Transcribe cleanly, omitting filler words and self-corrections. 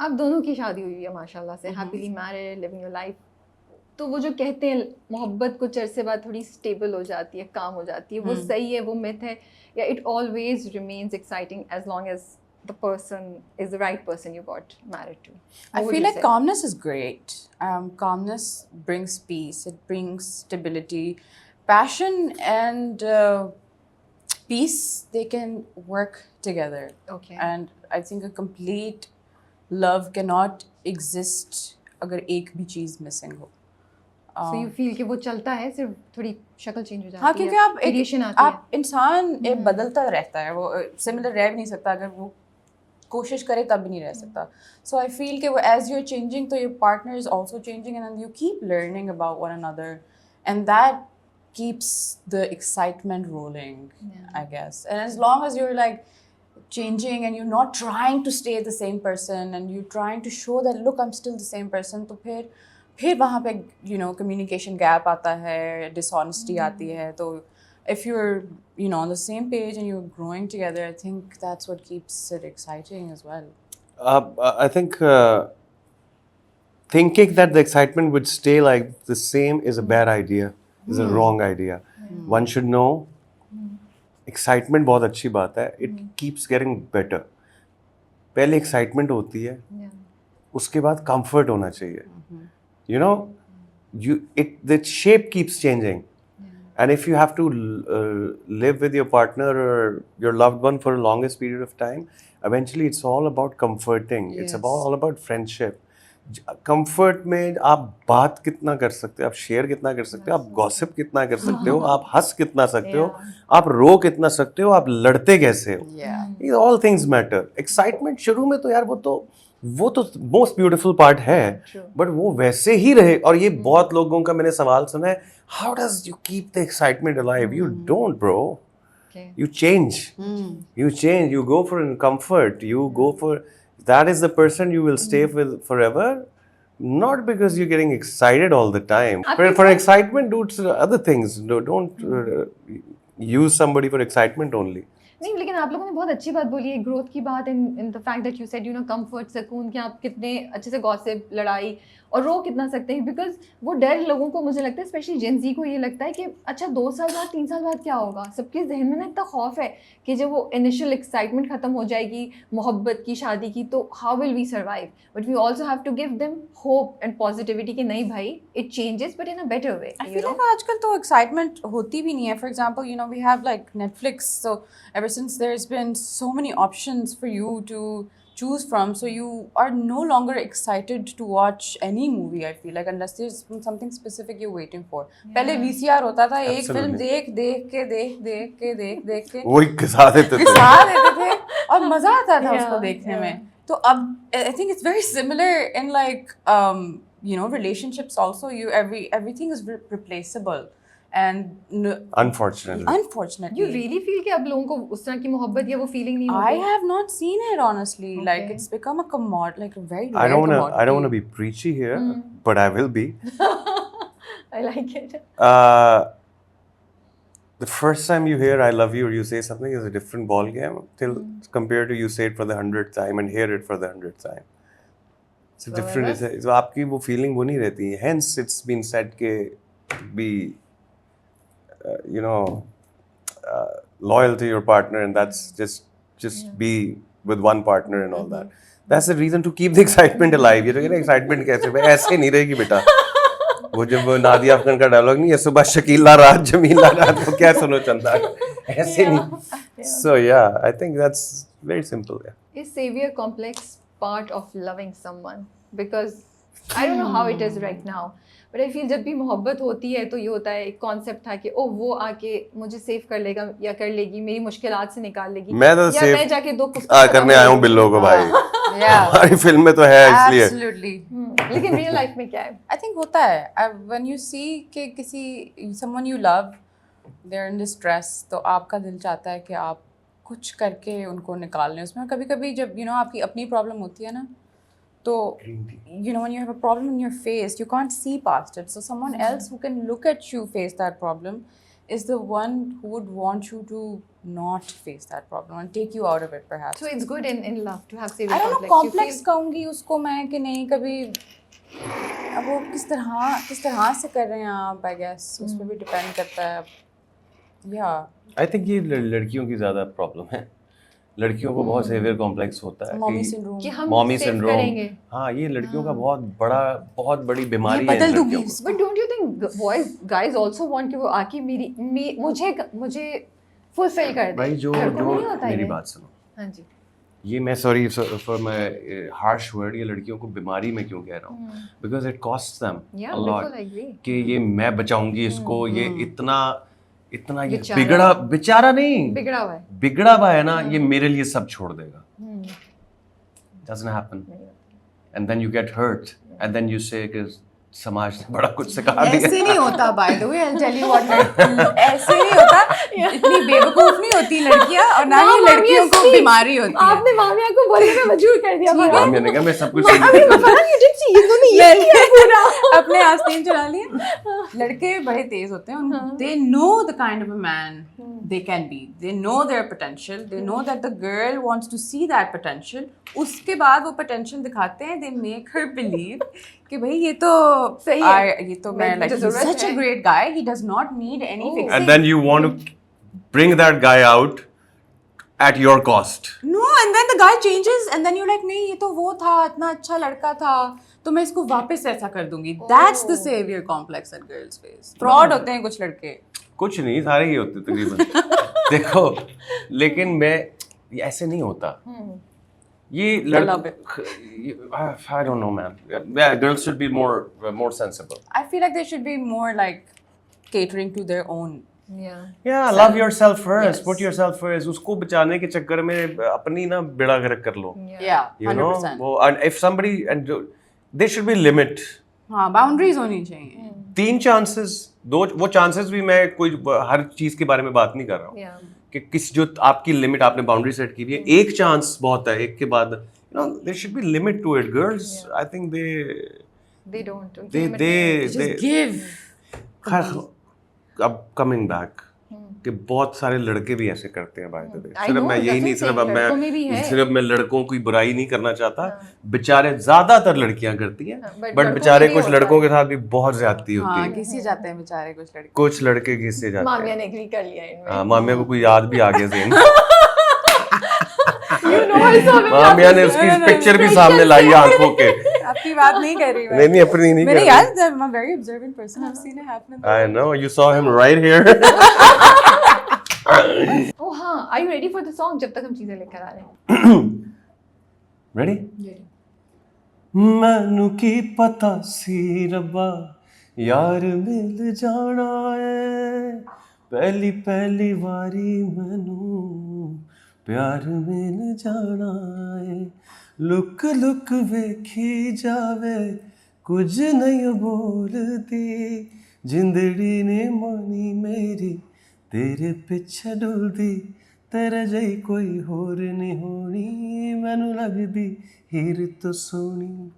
आप दोनों की शादी हुई है माशाल्लाह से, happily married, living your life. तो वो जो कहते हैं मोहब्बत कुछ अरसे बाद थोड़ी स्टेबल हो जाती है, काम हो जाती है, वो सही है, वो मिथ है, या it always remains exciting as long as the person is the right person you got married to? I feel like calmness is great. Calmness brings peace. It brings stability. Passion and peace, they can work together. Okay. And I think a complete love cannot exist अगर एक भी चीज़ missing हो. So you feel कि वो चलता है, सिर्फ थोड़ी शक्ल चेंज हो जाती है. हाँ, क्योंकि आप इंसान बदलता रहता है, वो सिमिलर रह भी नहीं सकता, अगर वो कोशिश करे तब भी नहीं रह सकता. So I feel कि वो as you're changing, तो your partner is also changing, and then you keep learning about one another, and that keeps the excitement rolling, I guess. And as long as you're like changing and you're not trying to stay the same person, and you're trying to show that look I'm still the same person, तो फिर वहाँ पे communication gap आता है, dishonesty आती है. तो if you're on the same page and you're growing together, I think that's what keeps it exciting as well. I think thinking that the excitement would stay like the same is a bad idea, is a wrong idea. One should know excitement बहुत अच्छी बात है, it keeps getting better. पहले excitement होती है, उसके बाद comfort होना चाहिए. The shape keeps changing. And if you have to live with your partner or your loved one for the longest period of time, eventually it's all about comforting. Yes. It's all about friendship. Comfort में आप बात कितना कर सकते हो, आप share कितना कर सकते हो, आप गॉसिप कितना कर सकते हो, आप हंस कितना सकते हो, आप रो कितना सकते हो, आप लड़ते कैसे हो. These all things matter. Excitement शुरू में तो यार वो तो मोस्ट ब्यूटीफुल पार्ट है, बट वो वैसे ही रहे. और ये बहुत लोगों का मैंने सवाल सुना है, how does you keep the excitement alive? You don't bro, you change. You go for comfort, you go for that is the person you will stay with forever, not because you're getting excited all the time. For excitement, do other things. Don't use somebody for excitement only. नहीं, लेकिन आप लोगों ने बहुत अच्छी बात बोली है, ग्रोथ की बात, in the fact that you said comfort, सुकून, कि आप कितने अच्छे से गॉसिप, लड़ाई और रो कितना सकते हैं. बिकॉज वो डर लोगों को, मुझे लगता है स्पेशली जेन ज़ी को, ये लगता है कि अच्छा 2 साल बाद 3 साल बाद क्या होगा. सबके जहन में ना इतना खौफ है कि जब वो इनिशियल एक्साइटमेंट खत्म हो जाएगी मोहब्बत की, शादी की, तो how will we survive. But we also have to give them hope and positivity कि नहीं भाई, it changes but in a better way. I feel like आजकल तो एक्साइटमेंट होती भी नहीं है. For example we have like Netflix, so ever since there's been so many options for you to choose from, so you are no longer excited to watch any movie, I feel like, unless there's something specific you're waiting for. पहले VCR होता था, एक film देख के वही घिसा देते थे और मजा आता था उसको देखने में. तो अब I think it's very similar in like relationships also. Everything is replaceable. And unfortunately you really feel कि अब लोगों को उस तरह की मोहब्बत या वो फीलिंग नहीं होती? I have not seen it, honestly. Okay. Like it's become a commodity, like a very rare commodity. I don't want to be preachy here, but I will be. I like it. The first time you hear I love you or you say something is a different ball game compared to you say it for the 100th time and hear it for the 100th time. It's a different. So आपकी वो feeling वो नहीं रहती. Hence it's been said के be loyal to your partner, and that's just be with one partner and all that. That's the reason to keep the excitement alive. You know, excitement कैसे भाई ऐसे नहीं रहेगी बेटा. वो जब नादिया अफगान का डायलॉग नहीं है, सुबह शकीला रात जमीला रात, तो क्या सुनो चंदा, ऐसे नहीं. So yeah, I think that's very simple. Is savior complex part of loving someone? Because I don't know how it is right now. But I feel जब भी मोहब्बत होती है तो ये होता है, एक कॉन्सेप्ट था कि वो आके मुझे सेव कर लेगा या कर लेगी, मेरी मुश्किलात से निकाल लेगी, मैं जाके 2 करने आया हूँ बिल्लो को भाई. हमारी फिल्म में तो है इसलिए. Absolutely. लेकिन रियल लाइफ में क्या है? आई थिंक होता है when you see कि किसी someone you love they're in distress, तो आपका दिल चाहता है कि आप कुछ करके उनको निकाल लें उसमें. कभी कभी जब आपकी अपनी प्रॉब्लम होती है ना, तो when you have a problem in your face, you can't see past it, so someone else who can look at you face that problem is the one who would want you to not face that problem and take you out of it perhaps. So it's good in love to have savior I don't know, complex. complex कहूँगी उसको मैं कि नहीं कभी अब वो किस तरह से कर रहे हैं आप I guess उस पर भी depend करता है. Yeah. I think ये लड़कियों की ज़्यादा प्रॉब्लम है. लड़कियों को बहुत सेवियर कॉम्प्लेक्स होता है Mommy syndrome. कि हम मॉमी save सिंड्रोम. करेंगे. हाँ, ये लड़कियों का बहुत बड़ी बीमारी है बदल इन दूंगी लड़कियों को. But don't you think guys also want कि वो आके मुझे fulfill कर दे? भाई जो लड़कों को नहीं होता मेरी ये? बात सुनो. हाँ जी. ये मैं sorry for my harsh word, ये लड़कियों को बीमारी में क्यों कह रहा हूँ, because it costs them Yeah, a lot बिल्कुल agree. कि ये मैं बचाऊंगी इसको, ये इतना ये बेचारा। बेचारा नहीं, बिगड़ा हुआ है. बिगड़ा हुआ है ना, ये मेरे लिए सब छोड़ देगा. doesn't happen. And then you get hurt and then you say कि समाज ने बड़ा कुछ सिखा दिया. ऐसे नहीं होता by the way I'll tell you what ऐसे नहीं होता. इतनी बेवकूफ नहीं होती लड़कियां और ना ही लड़कियों को बीमारी होती है. आपने मामिया को बोलने में मजबूर कर दिया. मामी ने कहा मैं सब कुछ अपने आस्तीन चला लिए. लड़के बड़े तेज होते हैं. They know the kind of a man they can be. They know their potential. They know that the girl wants to see that potential. उसके बाद वो potential दिखाते हैं. They make her believe कि भाई ये तो सही है. ये तो मैं like he's such a great guy. He does not need any fixing. and then you want to bring that guy out at your cost. No, and then the guy changes and then you're like नहीं ये तो वो था, इतना अच्छा लड़का था, तो मैं इसको वापस ऐसा कर दूंगी. That's the savior complex that girls face. Fraud होते हैं कुछ लड़के. कुछ नहीं, सारे ही होते तकरीबन. देखो, लेकिन मैं ऐसे नहीं होता. ये I don't know man. Yeah, girls should be more sensible. I feel like they should be more like catering to their own. Yeah, love yourself first. Yes. Put yourself first. उसको बचाने के चक्कर में अपनी ना बेड़ा गर्क कर लो. Yeah, You know, 100%. वो and if somebody and there should be limit. हाँ, boundaries होनी चाहिए. 3 chances, वो chances भी मैं कोई हर चीज के बारे में बात नहीं कर रहा हूँ. कि किस जो आपकी लिमिट आपने बाउंड्री सेट की हुई है, एक चांस बहुत है, एक के बाद there should be limit to it. Girls, I think They don't. they Just give. अब कमिंग बैक कि बहुत सारे लड़के भी ऐसे करते हैं भाई. I सिर्फ know, मैं यही नहीं, definitely लड़कों में भी है. सिर्फ मैं लड़कों की बुराई नहीं करना चाहता. बेचारे ज्यादातर लड़कियां करती हैं, but बट लड़कों बेचारे में भी कुछ होता लड़कों के साथ भी बहुत ज्यादती होती हाँ, है. घिसे जाते हैं बेचारे कुछ लड़के. कुछ लड़के घिसे जाते मामिया हैं. ने एग्री कर लिया इनमें. हाँ, मामिया को कोई याद भी आ गया ज़हन. मामिया ने उसकी पिक्चर भी सामने लाई है आंखों के. आपकी बात नहीं कर रही. नहीं अपनी नहीं मेरे कर यार I'm a very observant person. I've seen it happen. I know, you saw him right here. Oh हाँ, are you ready for the song? जब तक हम चीजें लेकर आ रहे हैं. Ready? मैनू की पता सी रब्बा यार मिल जाना है, पहली वारी मैनू प्यार मिल जाना है. लुक वेखी जावे कुछ नहीं बोलती, जिंदड़ी ने मानी मेरी तेरे पिछे डुलदी, तेरे जई कोई होर नहीं होनी, मैनू लगदी हीर तो सोनी.